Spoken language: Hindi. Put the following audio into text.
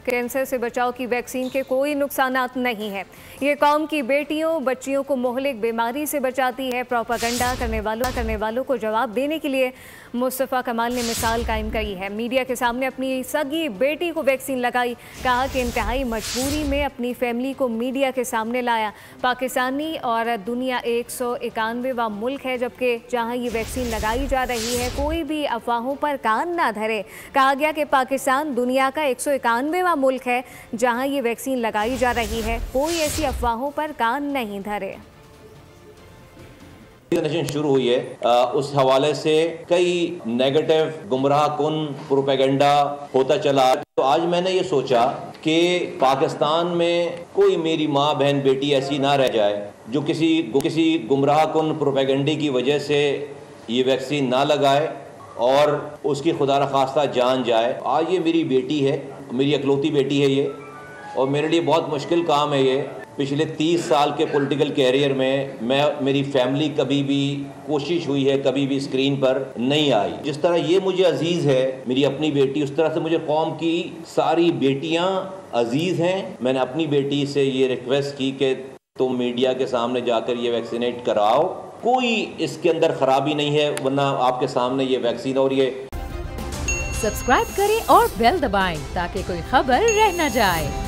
कैंसर से बचाव की वैक्सीन के कोई नुकसानात नहीं है। ये कौम की बेटियों बच्चियों को मोहलिक बीमारी से बचाती है। प्रोपागंडा करने वालों को जवाब देने के लिए मुस्तफ़ा कमाल ने मिसाल कायम की है। मीडिया के सामने अपनी सगी बेटी को वैक्सीन लगाई, कहा कि इंतहाई मजबूरी में अपनी फैमिली को मीडिया के सामने लाया। पाकिस्तानी और दुनिया 191वां मुल्क है जबकि जहां ये वैक्सीन लगाई जा रही है कोई भी अफवाहों पर कान ना धरे। कहा गया कि पाकिस्तान दुनिया का 191वां मुल्क है जहां ये वैक्सीन लगाई जा रही है, कोई ऐसी अफवाहों पर कान नहीं धरे। शुरू हुई है उस हवाले से कई नेगेटिव गुमराह कुन प्रोपेगेंडा होता चला। तो आज मैंने ये सोचा कि पाकिस्तान में कोई मेरी माँ बहन बेटी ऐसी ना रह जाए जो किसी गुमराह कुन प्रोपेगेंडे की वजह से ये वैक्सीन ना लगाए और उसकी खुदा न खास्ता जान जाए। आज ये मेरी बेटी है, मेरी इकलौती बेटी है ये, और मेरे लिए बहुत मुश्किल काम है ये। पिछले 30 साल के पॉलिटिकल कैरियर में मेरी फैमिली कभी भी कोशिश हुई है, कभी भी स्क्रीन पर नहीं आई। जिस तरह ये मुझे अजीज़ है मेरी अपनी बेटी, उस तरह से मुझे कौम की सारी बेटियां अजीज़ हैं। मैंने अपनी बेटी से ये रिक्वेस्ट की कि तुम मीडिया के सामने जाकर ये वैक्सीनेट कराओ, कोई इसके अंदर खराबी नहीं है, वरना आपके सामने ये वैक्सीन। और ये सब्सक्राइब करें और बेल दबाएं ताकि कोई खबर रह न जाए।